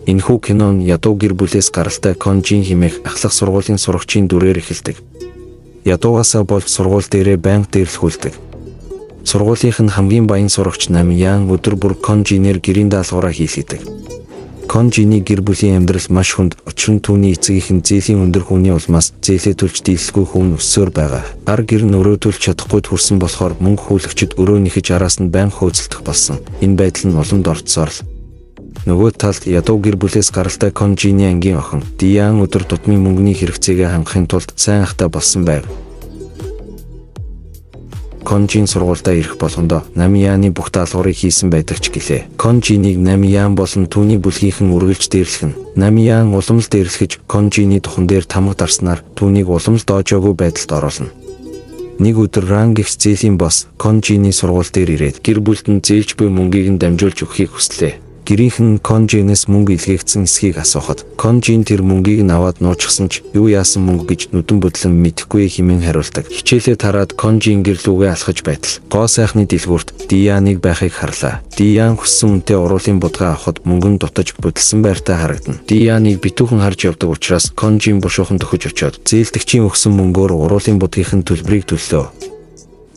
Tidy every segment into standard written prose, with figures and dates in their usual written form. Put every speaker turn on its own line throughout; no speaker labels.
Энэхүү кинон ядуу гэр бүлээс гаралтай Конжин хэмээх ахлах сургуулийн сурагчийн дүрээр эхэлдэг. Ядуугаасаа болж сургууль дээрээ байнга дээрлэхүүлдэг. Сургуулийнх нь хамгийн баян сурагч Намиян өдөр бүр Конжинээр гэрийн даалгавраа хийлгэдэг. Конжины гэр бүлийн амьдрал маш хүнд, учир нь түүний эцгийнхэн зээлийн өндөр хүний улмаас зээлээ төлж дийлсгүй хүн өссөөр байгаа. Гар гэр нь өрөөдүүлж чадахгүй хүрсэн болохоор мөнгө хүлэгчид өрөө нэхэж араас нь байнга хөөцөлдөх болсон. Энэ байдал нь уламд орцсоор л нөгөө талд ядуу гэр бүлээс гаралтай Конжины ангийн охин Диан өдөр тутмын мөнгөний хэрэгцээгээ хангахын тулд сайн ахтай болсон байв. Конжин сургуультай ирэх болгондоо Намияны бүх даалгаврыг хийсэн байдаг ч гэлээ. Конжиныг Намиян болон түүний бүлгийнхэн үргэлж дээрлэх нь. Намиян уламл дээрлэхэж Конжины тухан дээр тамга дарснаар түүнийг уламл доожоогүй байдалд оруулна. Нэг өдөр Ран гихс зээлийн босс Конжины сургууль дээр ирээд гэр бүлд нь зээлж буй мөнгийг нь дамжуулж өгөхийг хүслээ. Гэрийнх нь Конжинээс мөнгө илгээгдсэн эсхийг асуухад Конжин тэр мөнгийг нь аваад нуучсан ч юу яасан мөнгө гэж нүдэн бодлон мэдэхгүй хэмээн хариулдаг. Хичээлээ тараад Конжин гэрлүүгээ алхаж байтал гоо сайхны дэлгүүрт Дианыг байхыг харлаа. Диан хүссэн үнэтэй уруулын будгаа авахд мөнгө нь дутаж бүдэлсэн байртай харагдана. Дианыг битүүхэн харж явдаг учраас Конжин бушуухан төхөж очиод зээлдэгчийн өгсөн мөнгөөр уруулын будгийнхын төлбөрийг төллөө.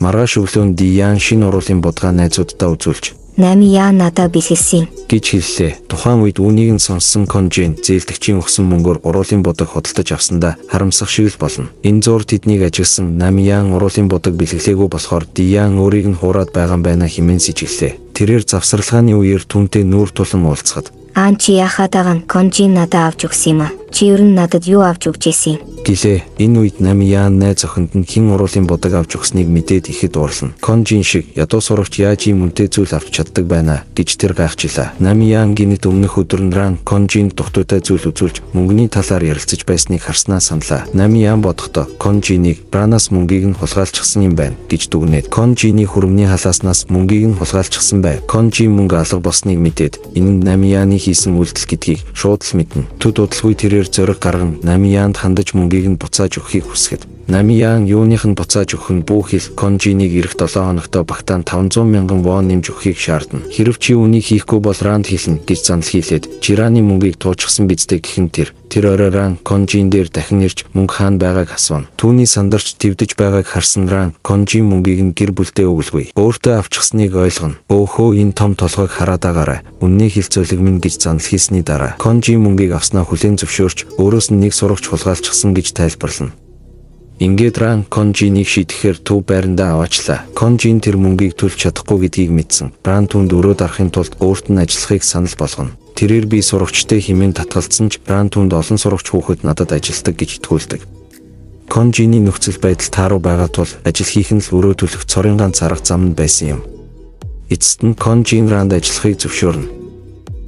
Маргааш өглөө Диан шинэ уруулын будгаа найзуудтай үзүүлж
Намиян надад бэлгэлсэн
гэж хэллээ. Тухайн үед үүнийг нь сонссон Конжин зээлдэгчийн өгсөн мөнгөөр уруулын будаг худалдаж авсандаа харамсах шиг л болно. Энэ зуур тэднийг ажигласан Намиян уруулын будаг бэлгэлээгүй болохоор Диан өөрийг нь хуураад байгаа юм байна хэмээн сэжиглээ. Тэрээр завсарлагын үеэр түүнтэй нүүр тулан уулзахад
"Аан чи яхаад байгаа нь Конжин надад авч өгсөн юм аа. Чи ер нь надад юу авч өгч ийсэн?"
гэлээ. Энэ үед Намиян найз охинд нь хэн уруулын будаг авч өгсныг мэдээд ихэд уурлана. Конжин шиг ядуу сурагч яаж ийм үнэтэй зүйл авч чаддаг байна гэж тэр гайхчихлаа. Намиян гинэт өмнөх өдөр нь Ран Конжинд тухтуйтай зүйл үзүүлж мөнгөний талаар ярилцаж байсныг харснаа саналаа. Намиян бодохдоо Конжиныг Ранаас мөнгийг нь хулгайлчихсан юм байна гэж дүгнээд Конжины хөрөмний халааснаас мөнгийг нь хулгайлчихсан байв. Конжин мөнгө алга болсныг мэдээд энэ нь Намияны хийсэн үйлдэл гэдгийг шууд л мэднэ. Төд удалгүй тэрээр зориг гарган Намиянд хандаж мөнгийг нь буцааж өгөхийг хүсгэд Намиян юуных нь буцааж өгөх нь бүх хэл Конжиныг эх 7 хоногтой багтаан 500 мянган вон нэмж өгөхийг шаардна. Хэрв чи үүнийг хийхгүй бол Ранд хэлнэ гэж занал хийлээд Чираны мөнгийг туучсан бидтэй гэхэн тэр орой Ран Конжин дээр дахин ирж мөнгө хаана байгааг асууна. Түүний сандарч твдэж байгааг харсан Ран Конжин мөнгийг нь гэр бүлдээ өгөлгүй. Өөртөө авчихсныг ойлгоно. Өөхөө энэ том толгойг хараад агаарай. Үнний хилцүүлэг минь гэж занал хийсний дараа Конжин мөнгийг авснаа хүлээн зөвшөөрч өөрөөс нь нэг сурагч хулгайлчихсан гэж тайлбарлана. Ингээд Ран Конжиныг шийдэхээр төв байрандаа аваачлаа. Конжин тэр мөнгийг төлж чадахгүй гэдгийг мэдсэн. Ран түнд өрөө дарахын тулд өөрт нь ажиллахыг санал болгоно. Тэрээр би сурагчтай хэмээн татгалзсан ч Ран түнд олон сурагч хүүхэд надад ажилтдаг гэж итгүүлдэг. Конжины нөхцөл байдал тааруу байгаа тул ажил хийх нь л өрөө төлөх цорын ганц арга зам нь байсан юм. Эцэст нь Конжин Ранд ажиллахыг зөвшөөрнө.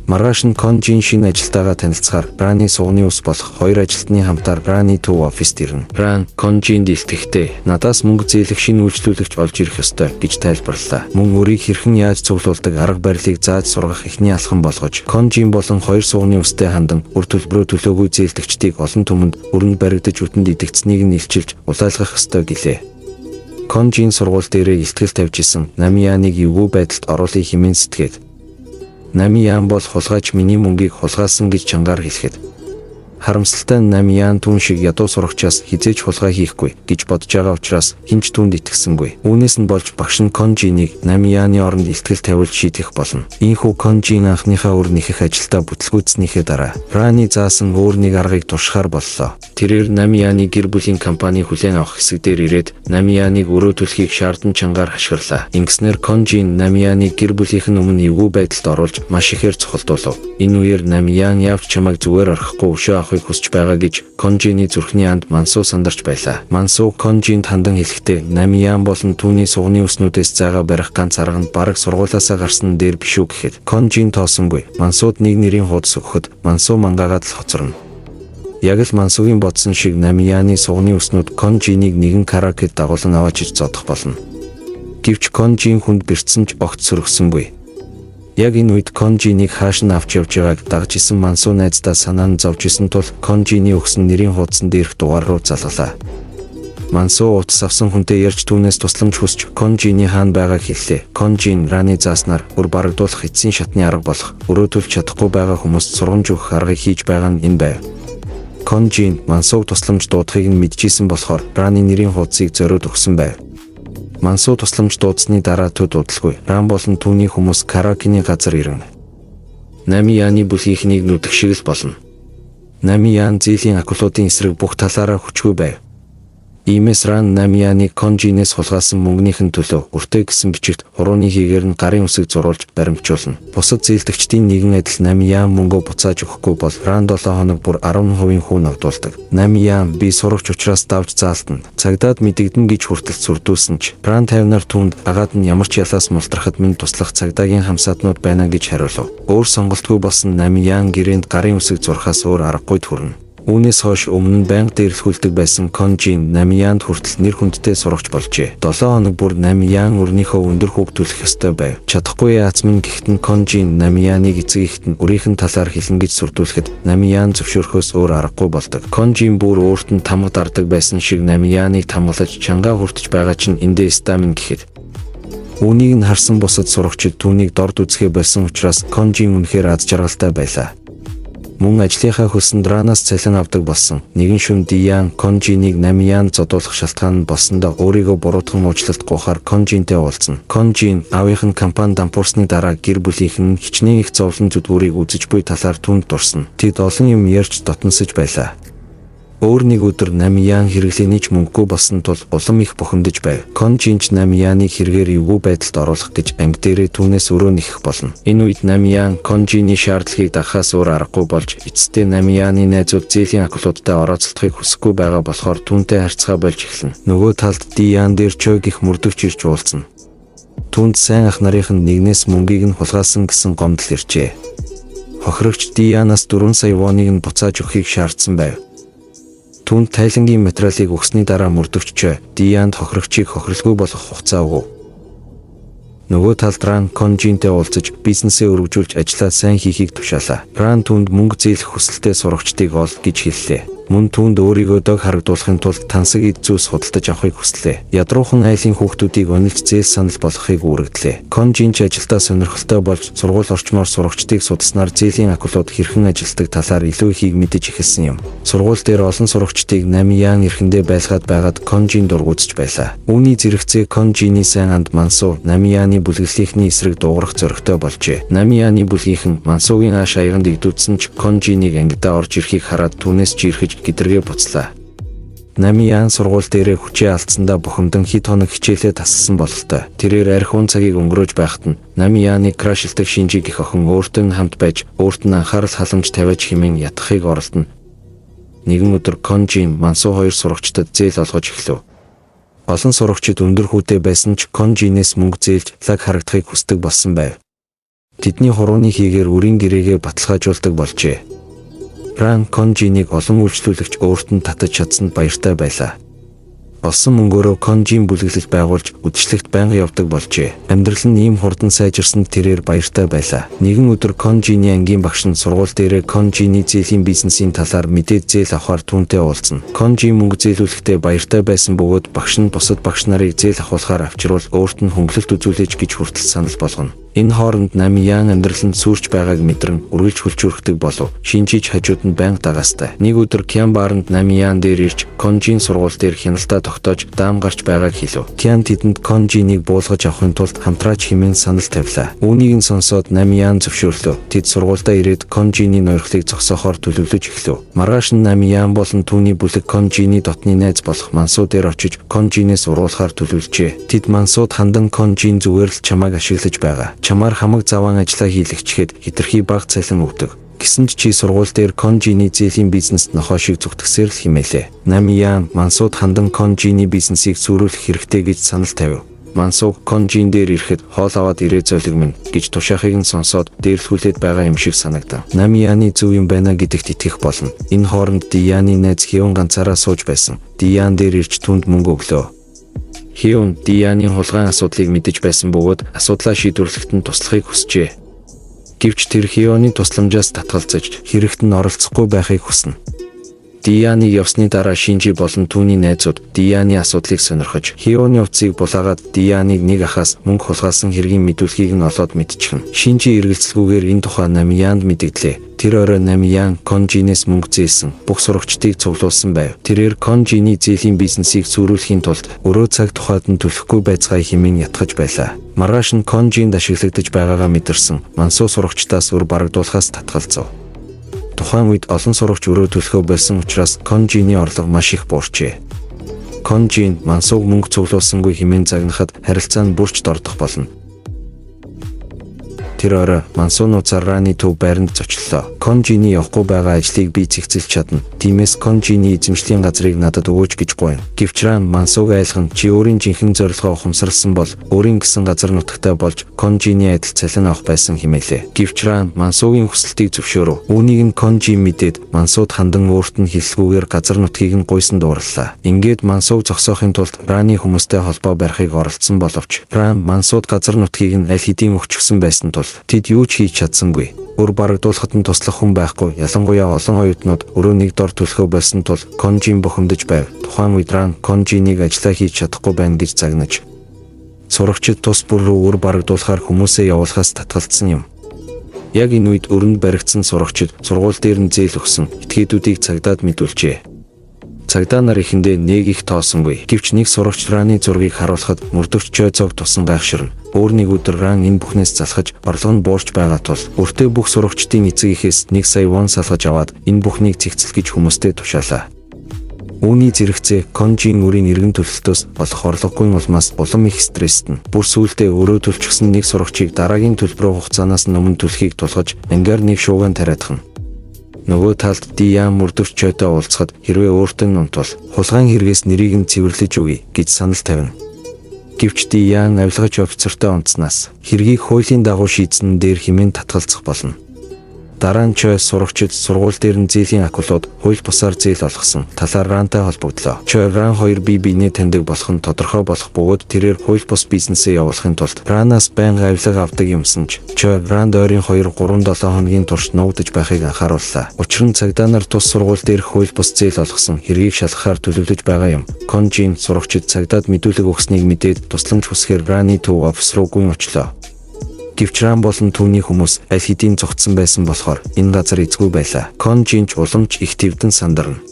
Маргааш нь Конжин шинэ ажилтаагаа танилцахаар Раны сугны ус болох хоёр ажилтны хамтаар Раны төв оффист ирнэ. Ран Конжинд илтгэхдээ надаас мөнгө зээлэх шинэ үйлчлүүлэгч олж ирэх ёстой гэж тайлбарлаа. Мөн өөрийг хэрхэн яаж цуглуулдаг арга барилыг зааж сургах эхний алхам болгож Конжин болон хоёр сугны устай хандан үр төлбөрөө төлөөгүй зээлдэгчдийг олон түмэнд өрөнд баригдаж үтэнд идэгцнийг нь илчилж улайлгах ёстой гэлээ. Конжин сургууль дээрээ илтгэл тавьж исэн Намияныг эвгүй байдалд оруулах хэмээн сэтгээд Намиян бол хулгайч миний мөнгийг хулгайлсан гэж чангаар хэлэхэд харамсалтай Намиян түн шиг ядуу сурагчаас хизээж хулгай хийхгүй гэж бодож байгаа учраас хинч түнд итгэсэнгүй. Үүнээс нь болж багш нь Конжиныг Намияны оронд илтгэл тавиулж шийдэх болно. Ийхүү Конжин анхныхаа өр нэхэх ажилдаа бүтлгүүцснийхээ дараа Раны заасан өөр нэг аргыг туршихаар боллоо. Тэрээр Намияны гэр бүлийн компани хүлээн авах хэсэг дээр ирээд Намияныг өрөө төлөхийг шаардсан чангаар хашгирлаа. Ингэснээр Конжин Намияныг гэр бүлийнх нь өмнө эвгүй байдалд оруулж маш ихээр цохолдуулав. Энэ үеэр Намиян явж чамайг зүгээр орхихгүй өшөө авахыг хүсэж байгаа гэж Конжины зүрхний анд Мансуу сандарч байлаа. Мансуу Конжинд хандан хэлэхдээ Намиян болон түүний сугны өснүүдээс зайгаа барих ганц арга нь бараг сургуулаасаа гарсан дээр биш үү гэхэд Конжин тоосонгүй. Мансууд нэг нэрийн хуудас өгөхөд Мансуу мангаагаад л хоцорно. Яг л Мансуугийн бодсон шиг Намияны сугны өснүүд Конжиныг нэгэн каракед дагуулan аваачиж зодох болно. Гэвч Конжин хүнд бэрцсэн ч огт сөрөгсөнгүй. Яг энэ үед Конжиныг хааш нь авч явж байгааг дагж исэн Мансуу найздаа санаа нь зовж исэн тул Конжины өгсөн нэрийн хуудсан дээрх дугаар руу залгалаа. Мансуу утас авсан хүнтэй ярьж түүнээс тусламж хүсч Конжины хаана байгааг хэллээ. Конжин Раны зааснаар бүр барагдуулах эцсийн шатны арга болох өрөөтөлж чадахгүй байгаа хүмүүст сургамж өгөх аргыг хийж байгаа нь энэ байв. Конжин Мансууг тусламж дуудахыг нь мэдчихсэн болохоор Раны нэрийн хуудсыг зориуд өгсөн байв. Мансуу тусламж дуудсны дараа төд удалгүй Ран болон түүний хүмүүс караокены газар ирнэ. Намияны бүлгийнхнийг нүдэх шиг л болно. Намиян зээлийн акулуудын эсрэг бүх талаараа хүчгүй байв. Иймээс Ран Намияныг Конжинээс хулгайлсан мөнгөнийхэн төлөө өртөө гэсэн бичигт хурууны хийгээр нь гарын үсэг зурулж баримтжуулна. Бусад зээлдэгчдийн нэгэн адил Намиян мөнгөө буцааж өгөхгүй бол Ран 7 хоног бүр 10% хүү ногдуулдаг. Намиян би сурагч учраас давж заалтна. Цагдаад мэдэгдэн гэж хүртэл сүрдүүлсэн ч Ран 50-аар түүнд агаад нь ямар ч ялаас мултрахад минь туслах цагдаагийн хамсаатнууд байна гэж хариулв. Өөр сонголтгүй болсон Намиян гэрээнд гарын үсэг зурхаас өөр аргагүй төрнө. Үүнээс хойш өмнө нь байнга дээрлэхүүлдэг байсан Конжин Намиянд хүртэл нэр хүндтэй сурагч болжээ. 7 хоног бүр Намиян өрнийхөө өндөр хүүг төлөх ёстой байв. Чадахгүй яацмын гэхдээ Конжин Намияныг эцэг ихт нь өрийнхэн талаар хэлнэ гэж сүрдүүлэхэд Намиян зөвшөөрөхөөс өөр аргагүй болдог. Конжин бүр өөрт нь тамга дардаг байсан шиг Намияныг тамгалаж чангаа хүртэж байгаа чинь эндээ стамин гэхэд. Үүнийг нь харсан бусад сурагчид түүнийг дорд үзэхээ болсон учраас Конжин үнэхээр аз жаргалтай байлаа. Мөн ажлынхаа хөлсөнд Ранаас цалин авдаг болсон. Нэгэн шөнө Диян Конжиныг Намиянд зодуулах шалтгаан нь болсондоо өөрийгөө буруутган уучлалт гуйхаар Конжинтэй уулзна. Конжин аавынх нь компани дампуурсны дараа гэр бүлийнхэн хичнээн их зовлон зүдгүүрийг үзэж буй талаар түнд дурсна. Тэд олон юм ярьж дотносож байлаа. Өөр нэг өдөр Намиян хэрэглээний ч мөнгөгүй болсон тул улам их бухимдаж байв. Конжин ч Намияныг хэрэгээр эвгүй байдалд оруулах гэж анги дээрээ түүнээс өрөө нэхэх болно. Энэ үед Намиян Конжины шаардлагыг дагахаас өөр аргагүй болж эцэстээ Намияны найзууд зээлийн акулуудтай орооцолдохыг хүсэхгүй байгаа болохоор түүнтэй харьцаа болж эхэлнэ. Нөгөө талд Диян дээр Чой гих мөрдөгч ирж уулзна. Түүнд сайн ах нарын нэгнээс мөнгийг нь хулгайлсан гэсэн гомдол иржээ. Хохирогч Диянаас 4 сая воныг нь буцааж өгөхийг шаардсан байв. Түүнд тайлангийн материалыг өгсөний дараа мөрдөгч Диянд хохирогчийг хохирлгүй болгох хугацаа өгөв. Нөгөө талд Ран Конжинтэй уулзаж бизнесээ өргөжүүлж ажиллаа сайн хийхийг тушаалаа. Ран түүнд мөнгө зээлэх хүсэлтэй сурагчдыг ол гэж хэллээ. Мөн түүнд өөрийгөө дог харагдуулахын тулд тансаг эд зүйлс худалдаж авахыг хүслээ. Ядруухан айлын хүүхдүүдийг онилж зээл санал болгохыг үүрэгдлээ. Конжин ч ажилдаа сонирхолтой болж сургууль орчмоор сурагчдыг судалснаар зээлийн акулууд хэрхэн ажилдаг талаар илүү ихийг мэдэж эхэлсэн юм. Сургууль дээр олон сурагчдыг Намиян эрхэндээ байлгаад байгаад Конжин дургуутж байлаа. Үүний зэрэгцээ Конжины сайн анд Мансуу Намияны бүлэглэлийнхний эсрэг дуугарах зоригтой болжээ. Намияны бүлгийнхэн Мансуугийн ааш аяганд игдүүдсэн ч Конжиныг ангидаа орж ирэхийг хараад түүнээс ч ирхэж гидэргээ буцлаа. Намиян сургууль дээрээ хүчээ алдсандаа бухимдан хэд хоног хичээлээ тасалсан бололтой. Тэрээр архиун цагийг өнгөрөөж байхад нь Намияны крашлдаг Шинжи гэх охин өөртөө хамт байж өөрт нь анхаарал халамж тавиаж хэмээн ятгахыг оролдоно. Нэгэн өдөр Конжин Мансуу хоёр сурагчдад зээл олгож эхлэв. Олон сурагчид өндөр хүүтэй байсан ч Конжинээс мөнгө зээлж лаг харагдахыг хүсдэг болсон байв. Тэдний хурууны хийгээр үрийн гэрээгээ баталгаажуулдаг болжээ. Ран Конжиныг олон үйлчлүүлэгч өөрт нь татаж чадсанд баяртай байлаа. Олсон мөнгөөрөө Конжин бүлэглэл байгуулж үдшилтэд байнга явдаг болжээ. Амьдрал нь ийм хурдан сайжирсанд тэрээр баяртай байлаа. Нэгэн өдөр Конжины ангийн багш нь сургууль дээрээ Конжины зээлийн бизнесийн талаар мэдээд зээл авахар түүнтэй уулзна. Конжин мөнгө зээлүүлэхдээ баяртай байсан бөгөөд багш нь бусад багш нарыг зээл авахулахаар авчирвал өөрт нь хөнгөлөлт үзүүлээж гэж хүртэл санал болгоно. Энэ хооронд Намиян амьдрал нь сүрч байгааг мэдрэн үргэлж хөлчөөрөхдөг болов. Шинжиж хажууд нь байнга дагаастай. Нэг өдөр Кянбаранд Намиян дээр ирж Конжин сургууль дээр хяналтаа тогтоож даам гарч байгааг хэлв. Кян тэдэнд Конжиныг буулгаж авахын тулд хамтраач хэмээн санал тавилаа. Үүнийг нь сонсоод Намиян зөвшөөрлөө. Тэд сургуульдаа ирээд Конжины ноёрхлыг зогсоохоор төлөвлөж эхлэв. Маргааш нь Намиян болон түүний бүлэг Конжины дотны найз болох Мансуу дээр очиж Конжинээс уруулахаар төлөвлөжээ. Тэд Мансууд хандан Конжин зүгээр л чамайг ашиглаж байгаа. Чамаар хамаг заван ажиллаа хийлэгчгээд хитрхи бага цалин өгдөг. Гэсэн ч чи сургууль дээр Конжины зээлийн бизнест нохоо шиг зүгтгсээр л химээлээ. Намиян Мансууд хандан Конжины бизнесийг сүрүүлэх хэрэгтэй гэж санал тавив. Мансуу Конжин дээр ирэхэд хоол аваад ирээ золиг минь гэж тушаахыг нь сонсоод дээрлэхүүлээд байгаа юм шиг санагдав. Намияны зөв юм байна гэдэгт итгэх болно. Энэ хооронд Дияны найз Хиун ганцаараа сууж байсан. Диян дээр ирж түнд мөнгө өглөө. Хиун Дияны хулгайн асуудлыг мэдэж байсан бөгөөд асуудлаа шийдвэрлэхэд нь туслахыг хүсжээ. Гэвч тэр Хионы тусламжаас татгалзаж хэрэгт нь оролцохгүй байхыг хүснэ. Дианыг явсны дараа Шинжи болон түүний найзууд Дианы асуудлыг сонирхож Хионы утсыг булаагаад Дианыг нэг ахаас мөнгө хулгайлсан хэргийн мэдүүлгийг нь олоод мэдчихнэ. Шинжи эргэлзэлгүйгээр энэ тухай Намияанд мэдгдлээ. Тэр орой Намиян Конжинээс мөнгө зээлсэн бүх сурагчдыг цуглуулсан байв. Тэрээр Конжины зээлийн бизнесийг сүрүүлэхийн тулд өрөө цаг тухайд нь төлөхгүй байцгаа хэмээн ятгах байлаа. Маргааш нь Конжинд ашиглагдаж байгаагаа мэдэрсэн Мансуу сурагчдаас өр барагдуулахаас татгалзав. Тухайн үед олон сурагч өрөө төлөхөө болсон учраас Конжины орлого маш их буурчээ. Конжин Мансууг мөнгө цуглуулсангүй хэмээн загнахад харилцаа нь бүрч дордох болно. Тэр орой Мансуу нууцаар Раны төв байранд зочлоо. Конжины явахгүй байгаа ажлыг би зэгцэлж чадна. Тиймээс Конжины эзэмшлийн газрыг надад өгөөч гэж гуйна. Гэвч Ран Мансууг айлхан чи өөрийн жинхэнэ зорилгоо ухамсарласан бол өөрийн гэсэн газар нутагтай болж Конжины адил цалин авах байсан хэмээлээ. Гэвч Ран Мансуугийн хүсэлтийг зөвшөөрөв. Үүнийг нь Конжин мэдээд Мансууд хандан өөрт нь хэлсгүйгээр газар нутгийг нь гуйсан дуурлаа. Ингээд Мансууг зогсоохын тулд Раны хүмүүстэй холбоо барихыг оролдсон боловч Ран Мансууд газар нутгийг нь аль хэдийн өгчихсөн байсан тул тэд юу ч хийж чадсангүй. Өр барагдуулахад нь туслах хүн байхгүй. Ялангуяа олон оюутнууд өрөө нэг дор төлөхөө болсон тул Конжин бухимдаж байв. Тухайн үед Ран Конжиныг ажиллаа хийж чадахгүй байна гэж загнаж сурагчид тус бүр рүү өр барагдуулахаар хүмүүсээ явуулахаас татгалзсан юм. Яг энэ үед өрөнд баригдсан сурагчид сургууль дээр нь зээл өгсөн этгээдүүдийг цагдаад мэдүүлжээ. Цагдаа нар ихэндээ нэг их тоосонгүй. Гэвч нэг сурагч Раны зургийг харуулхад мөрдөгч Чойцог тусан гайхширна. Өөр нэг өдөр Ран энэ бүхнээс залхаж орлого нь буурч байгаа тул өртөө бүх сурагчдын эцэгийнхээс 1 сая вон салгаж аваад энэ бүхнийг цэгцэл гэж хүмүүстэй тушаалаа. Үүний зэрэгцээ Конжин өрийн эргэн төлөлтөөс болох орлогогүй улмаас улам их стресстэй. Бүр сүүлдээ өрөө төлчихсөн нэг сурагчийг дараагийн төлбөрөө хугацаанаас өмнө төлөхийг тулгаж ангаар нэг шууган тариадах нь. Нөгөө талд Диан мөрдөгч Чойтой уулзахад хэрвээ өөртөө нь унтвал хулгайн хэрэгээс нэрийг нь цэвэрлэж өгье гэж санал тавина. Гэвч Диан авилгач офицертой унтснаас хэргийг хуулийн дагуу шийдсэн дээр хэмээн татгалзах болно. Дараа нь Чой сурагчид сургууль дээр нь зээлийн акулууд хууль бусаар зээл олгосон талаар Рантай холбогдлоо. Чой Ран хоёр бие биенээ таньдаг болох нь тодорхой болох бөгөөд тэрээр хууль бус бизнесээ явуулахын тулд Ранаас байнга авилга авдаг юмсан ч Чой Ранд ойрын 2-3-7 хоногийн турш нуугдаж байхыг анхаарууллаа. Учир нь цагдаа нар тус сургууль дээр хууль бус зээл олгосон хэргийг шалгахаар төлөвлөж байгаа юм. Конжин сурагчид цагдаад мэдүүлэг өгснийг мэдээд тусламж хүсгээр Раны төв офис руу гүйн очлоо. Гэвч Ран болон түүний хүмүүс аль хэдийн зогтсон байсан болохоор энэ газар эзгүй байлаа. Конжин ч уламж их твдэн сандарна.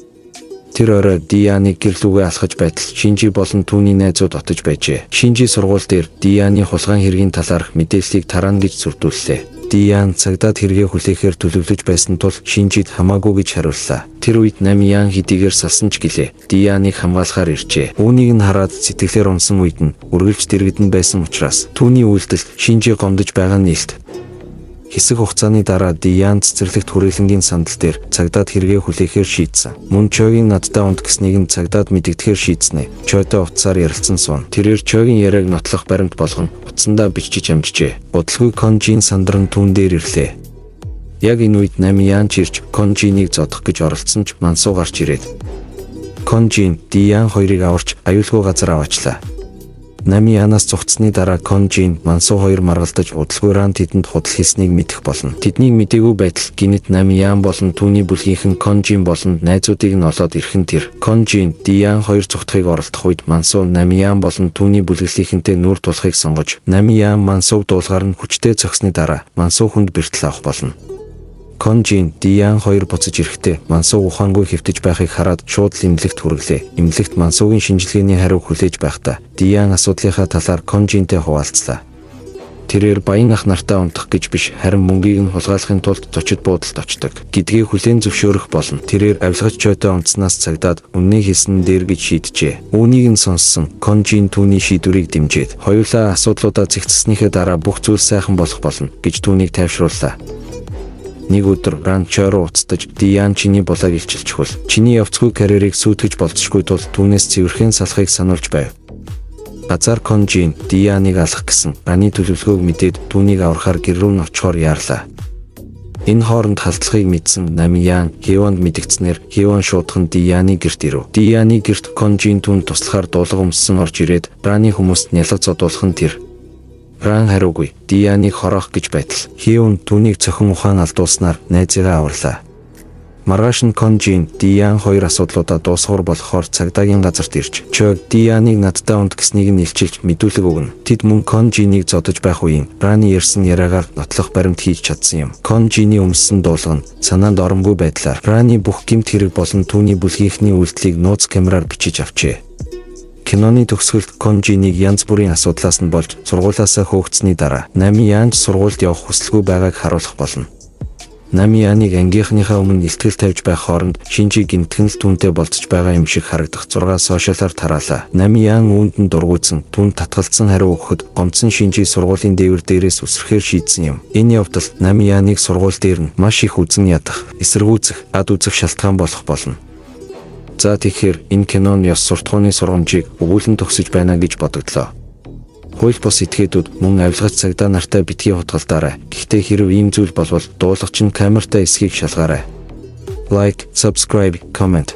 Тэр орой Дианыг гэрлүүгээ алхаж байтал Шинжи болон түүний найзууд отож байжээ. Шинжи сургууль дээр Дианы хулгайн хэргийн талаарх мэдээллийг тараана гэж сүрдүүллээ. Диан цагдаад хэрэгээ хүлээхээр төлөвлөж байсан тул Шинжид хамаагүй гэж хариуллаа. Тэр үед Намиян хэдийгээр салсан ч гэлээ Дианыг хамгаалахаар иржээ. Үүнийг нь хараад сэтгэлээр унсан үед нь үргэлж дэрэгдэн байсан учраас түүний үйлдэл Шинжи гомдож байгаа нь илт. Хэсэг хугацааны дараа Диан цэцэрлэгт хүрээлэнгийн сандал дээр цагдаад хэрэгээ хүлээхээр шийдсэн. Мөн Чойгийн надтай унт гэснийг нь цагдаад мэдэгдэхээр шийдснэ. Чойтой утсаар ярилцсан суун. Тэрээр Чойгийн яриаг нотлох баримт болгон утсандаа бичиж амжжээ. Удалгүй Конжин сандран түүн дээр ирлээ. Яг энэ үед Намиян чирч Конжиныг зодох гэж оролцсон ч Мансуу гарч ирээд Конжин Диан хоёрыг аварч аюулгүй газар аваачлаа. Намиянаас зугтсны дараа Конжин Мансуу хоёр маргалдаж удалгүй Ран тэдэнд худал хийснийг мэдэх болно. Тэднийг мэдээгүй байтал гинэт Намиян болон түүний бүлгийнхэн Конжин болон найзуудыг нь олоод ирэхэн тэр Конжин Диан хоёр зугтахыг оролдох үед Мансуу Намиян болон түүний бүлэглийнхэнтэй нүр тулахыг сонгож Намиян Мансууг дуулгаар нь хүчтэй зогсны дараа Мансуу хүнд бэртэл авах болно. Конжин Диан хоёр буцаж ирэхдээ Мансуу ухаангүй хэвтэж байхыг хараад шууд л эмнэлэгт хүргэлээ. Эмнэлэгт Мансуугийн шинжилгээний хариу хүлээж байхдаа Диан асуудлынхаа талаар Конжинтэй хуваалцлаа. Тэрээр баян ах нартай унтах гэж биш харин мөнгийг нь хулгайлахын тулд зочид буудалд очдог гэдгийг хүлээн зөвшөөрөх болно. Тэрээр авилгач Чойтой унтснаас цагдаад үннийг хэлсэн дээр гэж шийджээ. Үүнийг нь сонссон Конжин түүний шийдвэрийг дэмжиж хоёулаа асуудлуудаа зэгцснийхээ дараа бүх зүйл сайхан болох болно гэж түүнийг тайвшрууллаа. Нэг өдөр Ран Чой руу уцтаж Диан чиний булааг илчилчихвэл чиний явцгүй карьерийг сүйтгэж болцсохгүй тул түүнээс цэвэрхэн салахыг сануулж байв. Газар Конжин Дианыг алах гэсэн Раны төлөвлөгөөг мэдээд түүнийг аврахаар гэр рүү нь очихоор яарлаа. Энэ хооронд халдлагыг мэдсэн Намиян Хионд мэдгдснээр Хион шуудхан Дианы гэрт ирэв. Дианы гэрт Конжин түүнд туслахаар дуулга өмссөн орж ирээд Раны хүмүүст нялга зодуулах нь тэр. Ран хариугүй Дианыг хороох гэж байтал Хион түүнийг цохин ухаан алдуулснаар найзыгаа аварлаа. Маргааш нь Конжин, Диан хоёр асуудлуудаа дуусгуур болохоор цагдаагийн газарт ирж, Чог Дианыг надтай ундгэснийг нь илчилж мэдүүлэг өгнө. Тэд мөн Конжинийг зодож байх үеийн Рани ярьсан яриагаар нотлох баримт хийж чадсан юм. Конжины өмссөн дуулга нь санаанд оромгүй байдлаар Рани бүх гэмт хэрэг болон түүний бүлгийнхний үйлдэлийг нууц камераар бичиж авчээ. Киноны төгсгөлд Конжиныг янз бүрийн асуудлаас нь болж сургуулиасаа хөөгцсөний дараа Намиянж сургуульд явах хүсэлгүй байгааг харуулах болно. Намияныг ангийнхныхаа өмнө илтгэл тавьж байх хооронд Шинжи гэмтгэн л түүнтэй болцож байгаа юм шиг харагдах 6 сошиалаар тараалаа. Намиян үүнд нь дургуутсан, түүнд татгалзсан хариу өгөхөд гомдсон Шинжи сургуулийн дээвэр дээрээс үсрэхээр шийдсэн юм. Энэ явдал Намияныг сургууль дээр нь маш их үзэн ядах, эсэргүүцэх, ад үзэх шалтгаан болох болно. За тэгэхээр энэ киноны ёс суртахууны сургамжийг өгүүлэн төгсөж байна гэж бодогдлоо. Хууль бус этгээдүүд мөн авилгач цагдаа нартай битгий хутгалдаарай. Гэхдээ хэрв ийм зүйл болвол дуулгач нь камертай эсхийг шалгаарай. Like, subscribe, comment